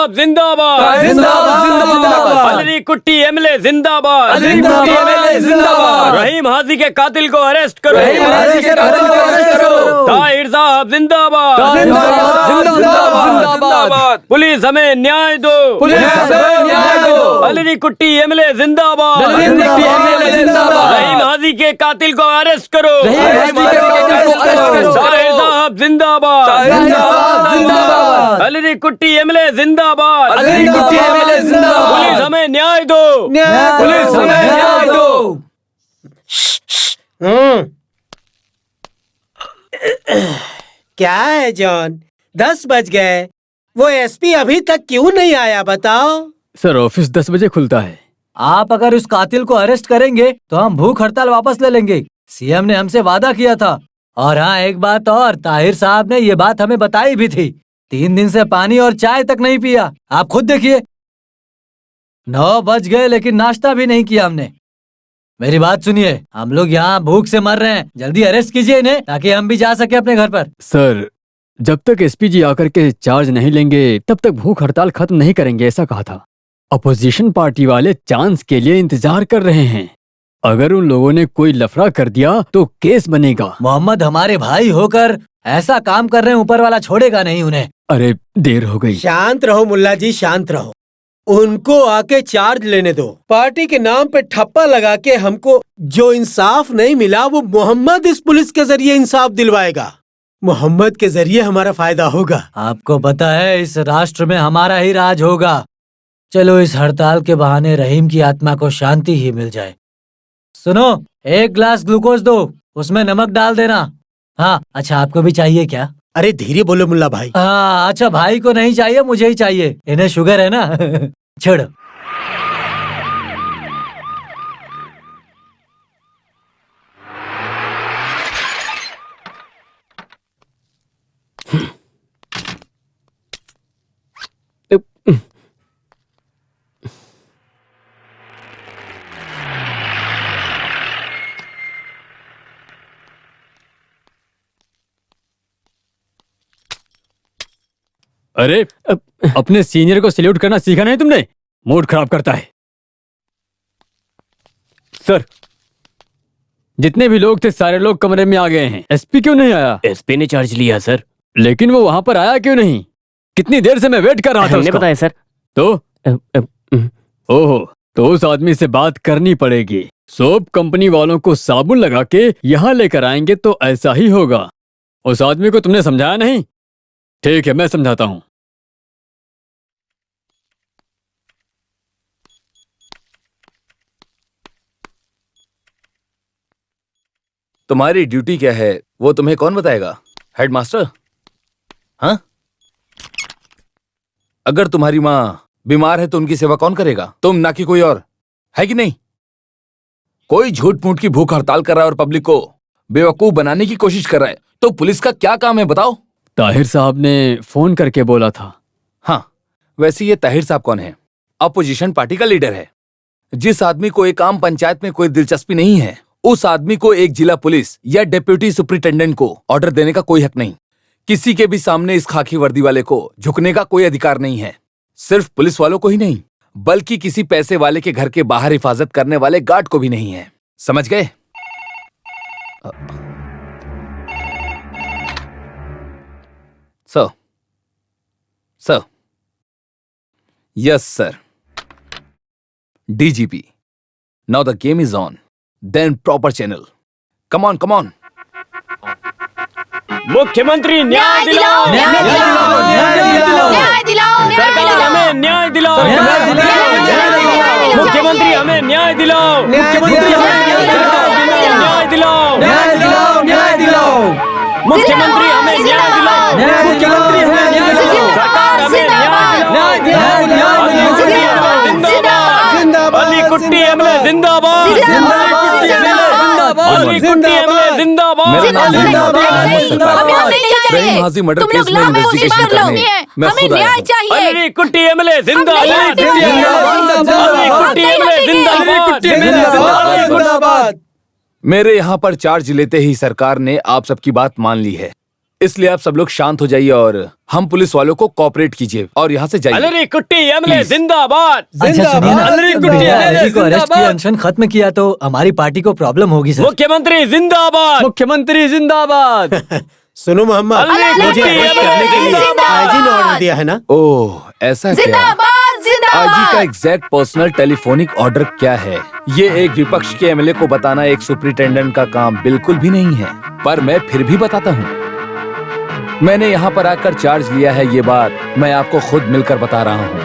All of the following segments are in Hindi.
साहब जिंदाबाद, अली कुट्टी एमएलए जिंदाबाद, रहीम हाजी के कातिल को अरेस्ट करो, ताहिर साहब जिंदाबाद, पुलिस हमें न्याय दो, अली कुट्टी एमएलए जिंदाबाद, रहीम हाजी के कातिल को अरेस्ट करो, ताहिर साहब जिंदाबाद, अली कुट्टी एमएलए जिंदाबाद, पुलिस हमें न्याय दो, पुलिस हमें न्याय दो। क्या है जॉन, 10 बज गए, वो एसपी अभी तक क्यों नहीं आया बताओ? सर ऑफिस 10 बजे खुलता है। आप अगर उस कातिल को अरेस्ट करेंगे तो हम भूख हड़ताल वापस ले लेंगे। सीएम ने हमसे वादा किया था। और हाँ, एक बात और, ताहिर साहब ने ये बात हमें बताई भी थी। 3 दिन से पानी और चाय तक नहीं पिया। आप खुद देखिए, 9 बज गए लेकिन नाश्ता भी नहीं किया हमने। मेरी बात सुनिए, हम लोग यहाँ भूख से मर रहे हैं, जल्दी अरेस्ट कीजिए इन्हें ताकि हम भी जा सके अपने घर पर। सर जब तक एसपी जी आकर के चार्ज नहीं लेंगे तब तक भूख हड़ताल खत्म नहीं करेंगे, ऐसा कहा था। अपोजिशन पार्टी वाले चांस के लिए इंतजार कर रहे हैं। अगर उन लोगों ने कोई लफड़ा कर दिया तो केस बनेगा। मोहम्मद हमारे भाई होकर ऐसा काम कर रहे हैं, ऊपर वाला छोड़ेगा नहीं उन्हें। अरे देर हो गई। शांत रहो मुल्ला जी, शांत रहो। उनको आके चार्ज लेने दो। पार्टी के नाम पे ठप्पा लगा के हमको जो इंसाफ नहीं मिला वो मोहम्मद इस पुलिस के जरिए इंसाफ दिलवाएगा। मोहम्मद के जरिए हमारा फायदा होगा। आपको पता है इस राष्ट्र में हमारा ही राज होगा। चलो इस हड़ताल के बहाने रहीम की आत्मा को शांति ही मिल जाए। सुनो, 1 ग्लास ग्लूकोज दो, उसमें नमक डाल देना। हाँ अच्छा, आपको भी चाहिए क्या? अरे धीरे बोलो मुल्ला भाई। हाँ अच्छा, भाई को नहीं चाहिए, मुझे ही चाहिए। इन्हें शुगर है ना। छोड़ो। अरे अपने सीनियर को सैल्यूट करना सीखा नहीं तुमने? मूड खराब करता है। सर जितने भी लोग थे सारे लोग कमरे में आ गए हैं। एसपी क्यों नहीं आया? एसपी ने चार्ज लिया सर। लेकिन वो वहां पर आया क्यों नहीं? कितनी देर से मैं वेट कर रहा था। हमने बताया सर। तो ओहो, तो उस आदमी से बात करनी पड़ेगी। सोप कंपनी वालों को साबुन लगा के यहाँ लेकर आएंगे तो ऐसा ही होगा। उस आदमी को तुमने समझाया नहीं? ठीक है, मैं समझाता हूँ। तुम्हारी ड्यूटी क्या है वो तुम्हें कौन बताएगा? हेडमास्टर? हाँ? अगर तुम्हारी माँ बीमार है तो उनकी सेवा कौन करेगा? तुम, ना कि कोई और, है कि नहीं? कोई झूठ मूठ की भूख हड़ताल कर रहा है और पब्लिक को बेवकूफ बनाने की कोशिश कर रहा है, तो पुलिस का क्या काम है बताओ? ताहिर साहब ने फोन करके बोला था। हाँ, वैसे ये ताहिर साहब कौन है? अपोजिशन पार्टी का लीडर है। जिस आदमी को एक आम पंचायत में कोई दिलचस्पी नहीं है, उस आदमी को एक जिला पुलिस या डिप्टी सुपरिटेंडेंट को ऑर्डर देने का कोई हक नहीं। किसी के भी सामने इस खाकी वर्दी वाले को झुकने का कोई अधिकार नहीं है। सिर्फ पुलिस वालों को ही नहीं, बल्कि किसी पैसे वाले के घर के बाहर हिफाजत करने वाले गार्ड को भी नहीं है। समझ गए? Sir, yes sir. DGP. Now the game is on. Then proper channel. Come on, come on. मुख्यमंत्री न्याय दिलाओ, न्याय दिलाओ, न्याय दिलाओ, सरकार हमें न्याय दिलाओ, मुख्यमंत्री हमें न्याय दिलाओ, मुख्यमंत्री हमें न्याय दिलाओ, न्याय दिलाओ। मुख्यमंत्री हमें न्याय दिलाओ, मुख्यमंत्री हमें न्याय दिलाओ, सरकार हमें न्याय दिलाओ, जिंदाबाद, अली कुट्टी एमएलए जिंदाबाद, अली कुट्टी एमएलए जिंदाबाद, रहीम हाजी मर्डर केस में इन्वेस्टिगेशन करने मैं खुद आया हूं। अली कुट्टी एमएलए जिंदाबाद, अली कुट्टी एमएलए जिंदाबाद। मेरे यहाँ पर चार्ज लेते ही सरकार ने आप सबकी बात मान ली है। इसलिए आप सब लोग शांत हो जाइए और हम पुलिस वालों को कोऑपरेट कीजिए और यहाँ से जाइए। अलरी कुट्टी एमएलए Please. जिंदाबाद। अच्छा सुनिए ना, अलरी कुट्टी मैंने एमएलए अलरी को अरेस्ट किया, जिंदाबाद। अनशन खत्म किया तो हमारी पार्टी को प्रॉब्लम होगी सर। मुख्यमंत्री जिंदाबाद। मुख्यमंत्री जिंदाबाद। सुनो मोहम्मद, अलरी मुझे कुट्टी अरेस्ट करने के लिए जिंदाबाद। आईजी ने ऑर्डर दिया है ना? ओह, ऐसा क्या? जिंदाबाद आईजी का जिंदाबाद। एग्जैक्ट पर्सनल टेलीफोनिक ऑर्डर क्या है? ये एक विपक्ष के एमएलए को बताना एक सुपरिटेंडेंट का काम बिल्कुल भी नहीं है, पर मैं फिर भी बताता हूँ। मैंने यहाँ पर आकर चार्ज लिया है, ये बात मैं आपको खुद मिलकर बता रहा हूँ,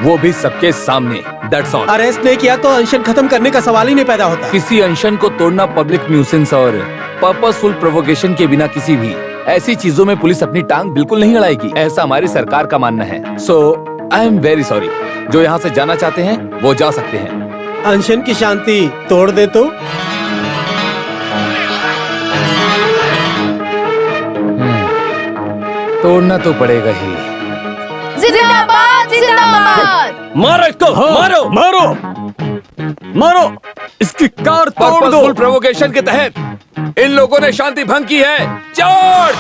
वो भी सबके सामने। That's all. अरेस्ट नहीं किया तो अनशन खत्म करने का सवाल ही नहीं पैदा होता। किसी अनशन को तोड़ना पब्लिक न्यूसेंस और पर्पसफुल प्रोवोकेशन के बिना किसी भी ऐसी चीजों में पुलिस अपनी टांग बिल्कुल नहीं अड़ाएगी, ऐसा हमारी सरकार का मानना है। सो आई एम वेरी सॉरी। जो यहाँ से जाना चाहते हैं वो जा सकते हैं। अनशन की शांति तोड़ दे तो? तोड़ना तो पड़ेगा ही। जिंदाबाद जिंदाबाद। मारो इसको, मारो मारो मारो, इसकी कार तोड़ दो। पर्पसफुल प्रोवोकेशन के तहत इन लोगों ने शांति भंग की है। चार्ज!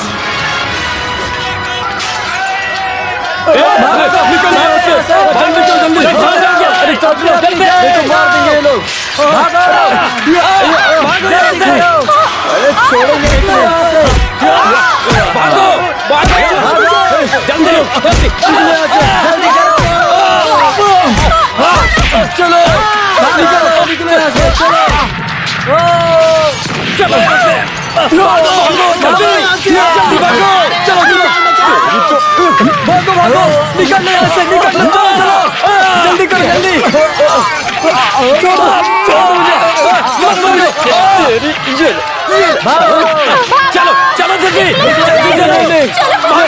चलो चलो जल्दी जल्दी जल्दी भागो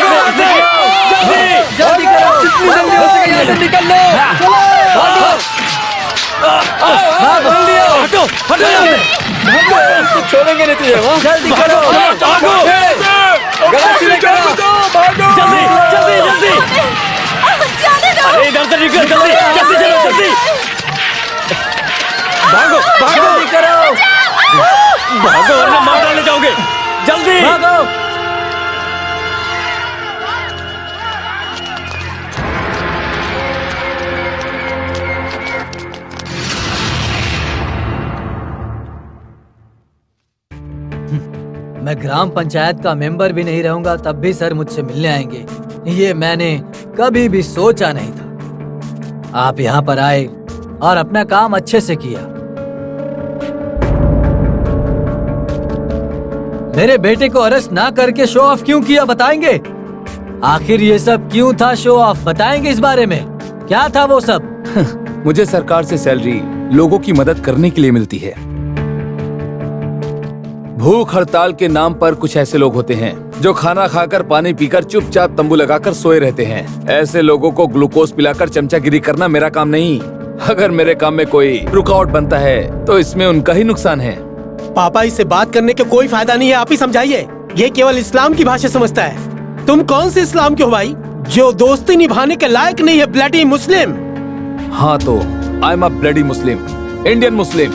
जल्दी जल्दी करो, जितनी जल्दी हो सके यहाँ से निकल लो। भागो जल्दी आओ, हटो हटो यहाँ से, छोड़ेंगे नहीं तुझे। जल्दी करो, भागो गला सीधे करो, जल्दी जल्दी जल्दी। जाने दो। अरे इधर से निकल, जल्दी जल्दी चलो जल्दी, भागो भागो करो, भागो वरना मार डाले जाओगे, जल्दी भागो। मैं ग्राम पंचायत का मेंबर भी नहीं रहूंगा तब भी सर मुझसे मिलने आएंगे, ये मैंने कभी भी सोचा नहीं था। आप यहाँ पर आए और अपना काम अच्छे से किया। मेरे बेटे को अरेस्ट ना करके शो ऑफ क्यों किया बताएंगे? आखिर ये सब क्यों था शो ऑफ, बताएंगे इस बारे में? क्या था वो सब? मुझे सरकार से सैलरी लोगों की मदद करने के लिए मिलती है। भूख हड़ताल के नाम पर कुछ ऐसे लोग होते हैं जो खाना खाकर पानी पीकर चुपचाप तंबू लगाकर सोए रहते हैं। ऐसे लोगों को ग्लूकोज पिलाकर चमचागिरी करना मेरा काम नहीं। अगर मेरे काम में कोई रुकावट बनता है तो इसमें उनका ही नुकसान है। पापा, इससे बात करने का कोई फायदा नहीं है, आप ही समझाइए। ये केवल इस्लाम की भाषा समझता है। तुम कौन से इस्लाम के हो भाई, जो दोस्ती निभाने के लायक नहीं है? Bloody Muslim. हाँ तो I am a bloody Muslim, Indian Muslim,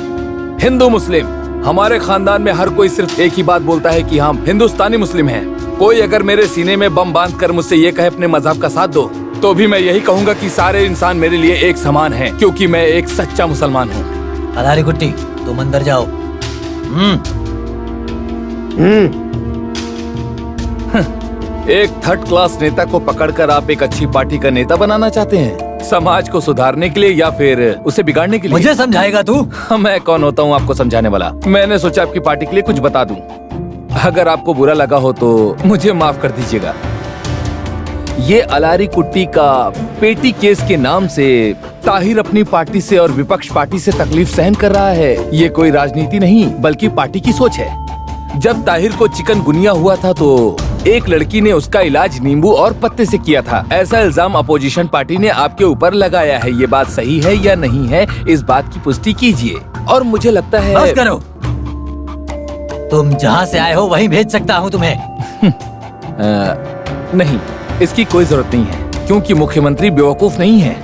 Hindu Muslim. हमारे खानदान में हर कोई सिर्फ एक ही बात बोलता है कि हम हिंदुस्तानी मुस्लिम हैं। कोई अगर मेरे सीने में बम बांध कर मुझसे ये कहे अपने मजहब का साथ दो, तो भी मैं यही कहूँगा कि सारे इंसान मेरे लिए एक समान हैं, क्योंकि मैं एक सच्चा मुसलमान हूँ। अलारी कुट्टी, तुम अंदर जाओ। एक थर्ड क्लास नेता को पकड़कर आप एक अच्छी पार्टी का नेता बनाना चाहते हैं? समाज को सुधारने के लिए या फिर उसे बिगाड़ने के लिए? मुझे समझाएगा तू? मैं कौन होता हूँ आपको समझाने वाला? मैंने सोचा आपकी पार्टी के लिए कुछ बता दूं। अगर आपको बुरा लगा हो तो मुझे माफ कर दीजिएगा। ये अलारी कुट्टी का पेटी केस के नाम से ताहिर अपनी पार्टी से और विपक्ष पार्टी से तकलीफ सहन कर रहा है। ये कोई राजनीति नहीं बल्कि पार्टी की सोच है। जब ताहिर को चिकनगुनिया हुआ था तो एक लड़की ने उसका इलाज नींबू और पत्ते से किया था। ऐसा इल्जाम अपोजिशन पार्टी ने आपके ऊपर लगाया है। ये बात सही है या नहीं है, इस बात की पुष्टि कीजिए। और मुझे लगता है बस करो, तुम जहाँ से आए हो वहीं भेज सकता हूँ तुम्हें। नहीं, इसकी कोई जरूरत नहीं है, क्योंकि मुख्यमंत्री बेवकूफ नहीं है।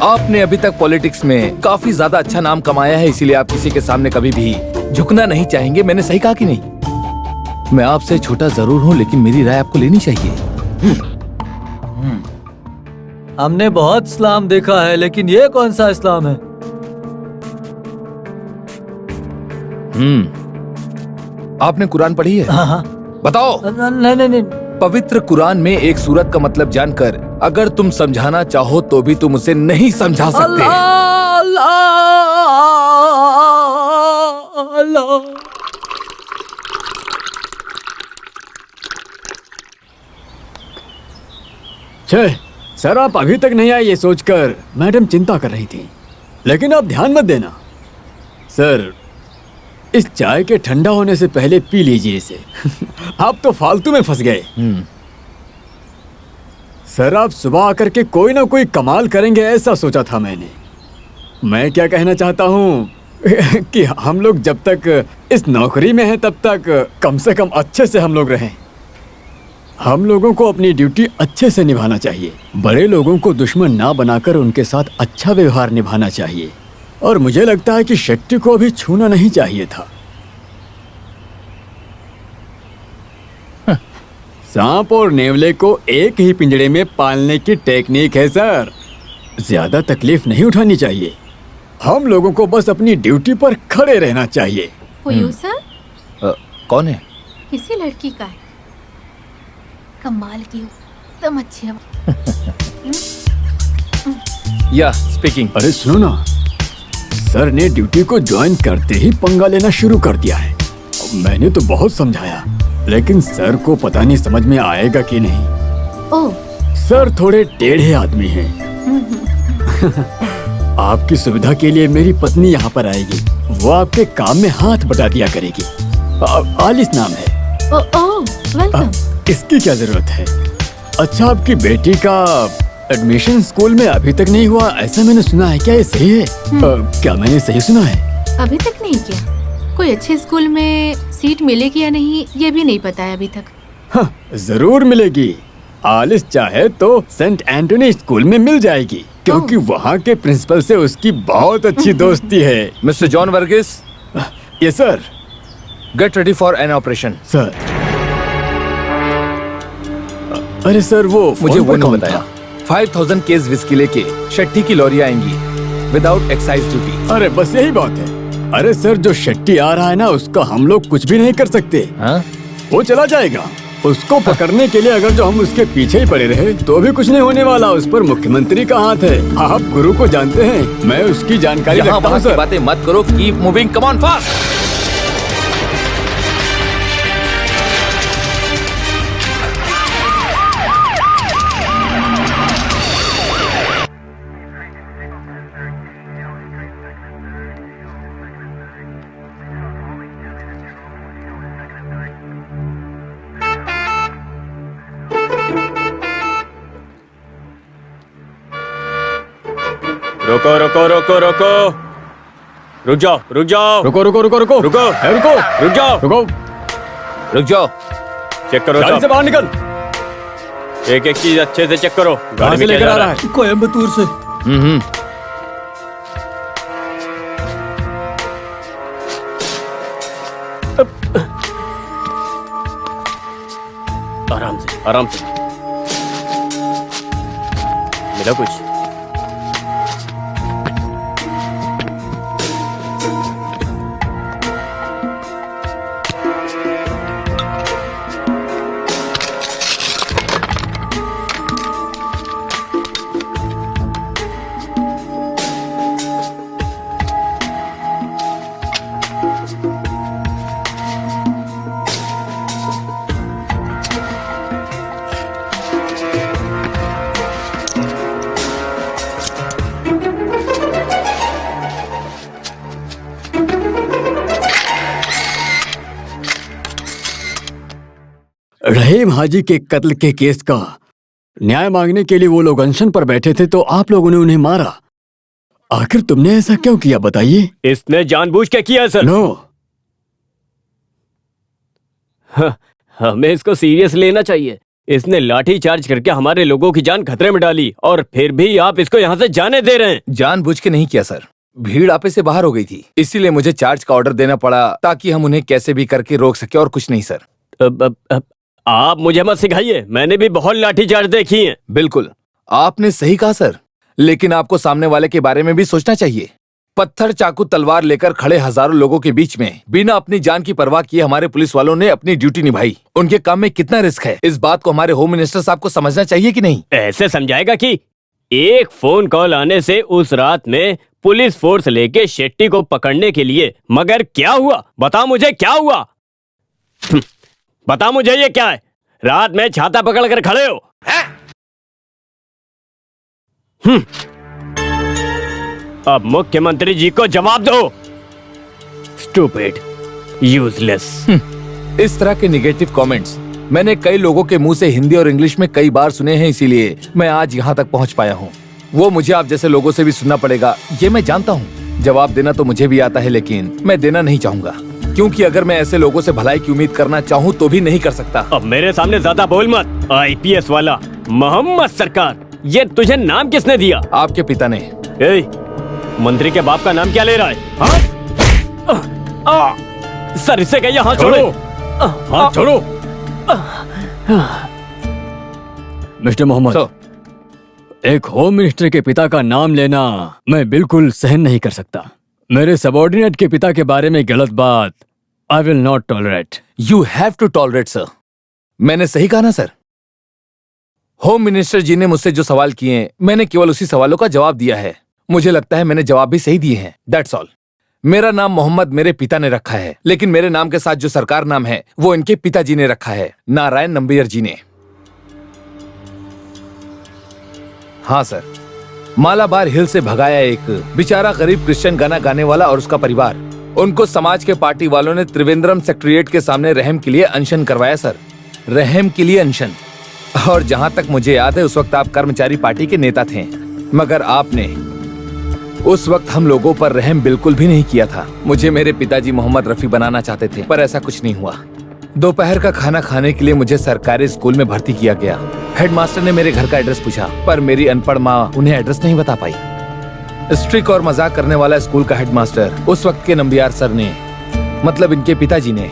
आपने अभी तक पॉलिटिक्स में काफी ज्यादा अच्छा नाम कमाया है, इसीलिए आप किसी के सामने कभी भी झुकना नहीं चाहेंगे। मैंने सही कहा कि नहीं? मैं आपसे छोटा जरूर हूँ, लेकिन मेरी राय आपको लेनी चाहिए। हमने बहुत इस्लाम देखा है, लेकिन ये कौन सा इस्लाम है? आपने कुरान पढ़ी है? हाँ हाँ। बताओ। नहीं नहीं नहीं। पवित्र कुरान में एक सूरत का मतलब जानकर अगर तुम समझाना चाहो तो भी तुम उसे नहीं समझा सकते। अल्लाह अल्लाह। छे, सर आप अभी तक नहीं आए ये सोचकर मैडम चिंता कर रही थी, लेकिन आप ध्यान मत देना। सर इस चाय के ठंडा होने से पहले पी लीजिए इसे। आप तो फालतू में फंस गए। सर आप सुबह आकर के कोई ना कोई कमाल करेंगे ऐसा सोचा था मैंने। मैं क्या कहना चाहता हूँ कि हम लोग जब तक इस नौकरी में हैं तब तक कम से कम अच्छे से हम लोग रहें। हम लोगों को अपनी ड्यूटी अच्छे से निभाना चाहिए। बड़े लोगों को दुश्मन ना बनाकर उनके साथ अच्छा व्यवहार निभाना चाहिए। और मुझे लगता है कि शेट्टी को अभी छूना नहीं चाहिए था। सांप और नेवले को एक ही पिंजड़े में पालने की टेक्निक है सर। ज्यादा तकलीफ नहीं उठानी चाहिए। हम लोगों को बस अपनी ड्यूटी पर खड़े रहना चाहिए। हुयू सर, कौन है? किसी लड़की का है। कमाल की हो, एकदम अच्छी है। या स्पीकिंग। अरे सुनो ना, सर ने ड्यूटी को ज्वाइन करते ही पंगा लेना शुरू कर दिया है। मैंने तो बहुत समझाया, लेकिन सर को पता नहीं समझ में आएगा कि नहीं। ओह, सर थोड़े टेढ़े आदमी हैं। आपकी सुविधा के लिए मेरी पत्नी यहाँ पर आएगी। वो आपके काम में हाथ बटा दिया करेगी। आलिस नाम है। ओह, वेलकम। इसकी क्या जरूरत है? अच्छा, आपकी बेटी का एडमिशन स्कूल में अभी तक नहीं हुआ ऐसा मैंने सुना है। क्या ये सही है? क्या मैंने सही सुना है? अभी तक नहीं किया। कोई अच्छे स्कूल में सीट मिलेगी या नहीं ये भी नहीं पता है अभी तक। हाँ, जरूर मिलेगी। आलिस चाहे तो सेंट एंटोनी स्कूल में मिल जाएगी, क्योंकि वहाँ के प्रिंसिपल से उसकी बहुत अच्छी दोस्ती है। Mister John Varghese. Yes sir. Get ready for an operation. Sir. अरे सर वो मुझे फोन वो पर नहीं कौन बताया। था? 5000 केस विस्की लेके शेट्टी की लॉरी आएंगी विदाउट एक्साइज ड्यूटी। अरे बस यही बात है। अरे सर जो शेट्टी आ रहा है ना, उसका हम लोग कुछ भी नहीं कर सकते। हाँ? वो चला जाएगा। उसको पकड़ने के लिए अगर जो हम उसके पीछे ही पड़े रहे तो भी कुछ नहीं होने वाला। उस पर मुख्यमंत्री का हाथ है। आप गुरु को जानते हैं, मैं उसकी जानकारी यहाँ रखता हूँ वहाँ की सर। बातें मत करो। Keep moving, come on fast. रुको रुको रुको रुको, रुक जाओ रुक जाओ, रुको रुको रुको रुको रुको रुको रुक जाओ, रुको। रुक जाओ। चेक करो गाड़ी से सब। बाहर निकल। एक एक चीज अच्छे से चेक करो। कहाँ गाड़ी से में क्या लेकर जा आ रहा रहा है? है? कोयम्बतूर से। आराम से आराम से। मिला कुछ? रहीम हाजी के कत्ल के केस का न्याय मांगने के लिए वो लोग अनशन पर बैठे थे, तो आप लोगों ने उन्हें मारा। आखिर तुमने ऐसा क्यों किया बताइए? इसने जानबूझ के किया सर। नो। हमें इसको सीरियस लेना चाहिए। इसने लाठी चार्ज करके हमारे लोगों की जान खतरे में डाली, और फिर भी आप इसको यहाँ से जाने दे रहे हैं। जानबूझ के नहीं किया सर, भीड़ आपे से बाहर हो गई थी, इसीलिए मुझे चार्ज का ऑर्डर देना पड़ा ताकि हम उन्हें कैसे भी करके रोक सके, और कुछ नहीं सर। आप मुझे मत सिखाइए, मैंने भी बहुत लाठीचार्ज देखी है। बिल्कुल, आपने सही कहा सर, लेकिन आपको सामने वाले के बारे में भी सोचना चाहिए। पत्थर, चाकू, तलवार लेकर खड़े हजारों लोगों के बीच में बिना अपनी जान की परवाह किए हमारे पुलिस वालों ने अपनी ड्यूटी निभाई। उनके काम में कितना रिस्क है, इस बात को हमारे होम मिनिस्टर साहब को समझना चाहिए कि नहीं? ऐसे समझाएगा कि एक फोन कॉल आने से उस रात में पुलिस फोर्स लेके शेट्टी को पकड़ने के लिए, मगर क्या हुआ? बता मुझे क्या हुआ? बता मुझे ये क्या है? रात में छाता पकड़ कर खड़े हो। अब मुख्यमंत्री जी को जवाब दो। Stupid, useless. इस तरह के निगेटिव कमेंट्स मैंने कई लोगों के मुंह से हिंदी और इंग्लिश में कई बार सुने हैं, इसीलिए मैं आज यहाँ तक पहुँच पाया हूँ। वो मुझे आप जैसे लोगों से भी सुनना पड़ेगा, ये मैं जानता हूँ। जवाब देना तो मुझे भी आता है, लेकिन मैं देना नहीं चाहूंगा, क्योंकि अगर मैं ऐसे लोगों से भलाई की उम्मीद करना चाहूँ तो भी नहीं कर सकता। अब मेरे सामने ज्यादा बोल मत। IPS वाला मोहम्मद सरकार, ये तुझे नाम किसने दिया? आपके पिता ने। मंत्री के बाप का नाम क्या ले रहा है? सर, इससे कहिए हाथ छोड़ो। हाथ छोड़ो। मिस्टर मोहम्मद, एक होम मिनिस्टर के पिता का नाम लेना मैं बिल्कुल सहन नहीं कर सकता। मेरे सबऑर्डिनेट के पिता के बारे में गलत बात I will not tolerate. You have to tolerate sir. मैंने सही कहा ना सर? होम मिनिस्टर जी ने मुझसे जो सवाल किए, मैंने केवल उसी सवालों का जवाब दिया है। मुझे लगता है मैंने जवाब भी सही दिए हैं। That's all. मेरा नाम मोहम्मद मेरे पिता ने रखा है, लेकिन मेरे नाम के साथ जो सरकार नाम है वो इनके पिताजी ने रखा है, नारायण नंबियर जी ने। हाँ सर, मालाबार हिल से भगाया एक बेचारा गरीब क्रिश्चियन गाना गाने वाला और उसका परिवार। उनको समाज के पार्टी वालों ने त्रिवेंद्रम सेक्रेटेरिएट के सामने रहम के लिए अनशन करवाया सर। रहम के लिए अनशन। और जहां तक मुझे याद है उस वक्त आप कर्मचारी पार्टी के नेता थे, मगर आपने उस वक्त हम लोगों पर रहम बिल्कुल भी नहीं किया था। मुझे मेरे पिताजी मोहम्मद रफी बनाना चाहते थे, पर ऐसा कुछ नहीं हुआ। दोपहर का खाना खाने के लिए मुझे सरकारी स्कूल में भर्ती किया गया। हेडमास्टर ने मेरे घर का एड्रेस पूछा, पर मेरी अनपढ़ माँ उन्हें एड्रेस नहीं बता पाई। स्ट्रिक और मजाक करने वाला स्कूल का हेडमास्टर उस वक्त के नंबियार सर ने, मतलब इनके पिताजी ने,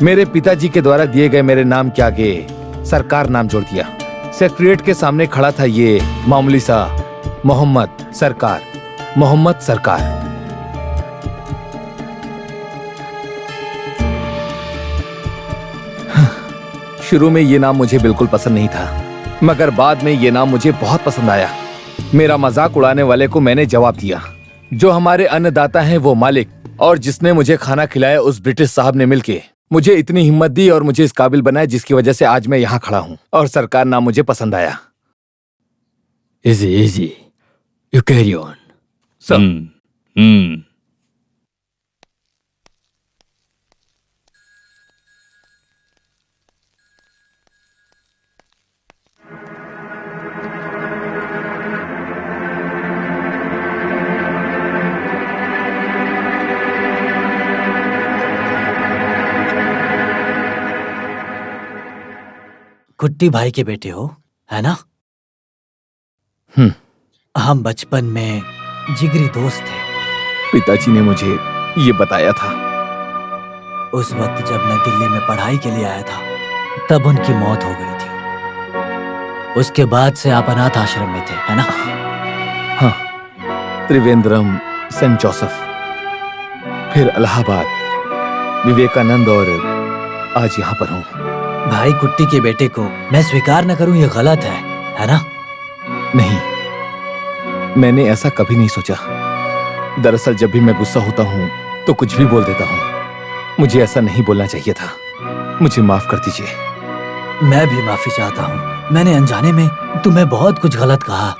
मेरे पिताजी के द्वारा दिए गए मेरे नाम के आगे सरकार नाम जोड़ दिया। सेक्रेटेरिएट के सामने खड़ा था ये मामूली सा मोहम्मद सरकार। मोहम्मद सरकार। शुरू में ये नाम मुझे बिल्कुल पसंद नहीं था, मगर बाद में ये नाम मुझे बहुत पसंद आया। मेरा मजाक उड़ाने वाले को मैंने जवाब दिया। जो हमारे अन्नदाता हैं वो मालिक, और जिसने मुझे खाना खिलाया उस ब्रिटिश साहब ने मिलके मुझे इतनी हिम्मत दी और मुझे इस काबिल बनाया, जिसकी वजह से आज मैं यहाँ खड़ा हूँ। और सरकार नाम मुझे पसंद आया। Easy easy, you carry on sir. कुट्टी भाई के बेटे हो, है ना? हम बचपन में जिगरी दोस्त थे। पिताजी ने मुझे ये बताया था। उस वक्त जब मैं दिल्ली में पढ़ाई के लिए आया था, तब उनकी मौत हो गई थी। उसके बाद से आप अनाथ आश्रम में थे, है ना? हाँ, त्रिवेंद्रम, सेंट जोसेफ, फिर इलाहाबाद, विवेकानंद, और आज यहाँ पर हूँ। भाई कुट्टी के बेटे को मैं स्वीकार न करूं ये गलत है ना? नहीं, मैंने ऐसा कभी नहीं सोचा। दरअसल जब भी मैं गुस्सा होता हूँ तो कुछ भी बोल देता हूँ। मुझे ऐसा नहीं बोलना चाहिए था। मुझे माफ कर दीजिए। मैं भी माफी चाहता हूँ। मैंने अनजाने में तुम्हें बहुत कुछ गलत कहा।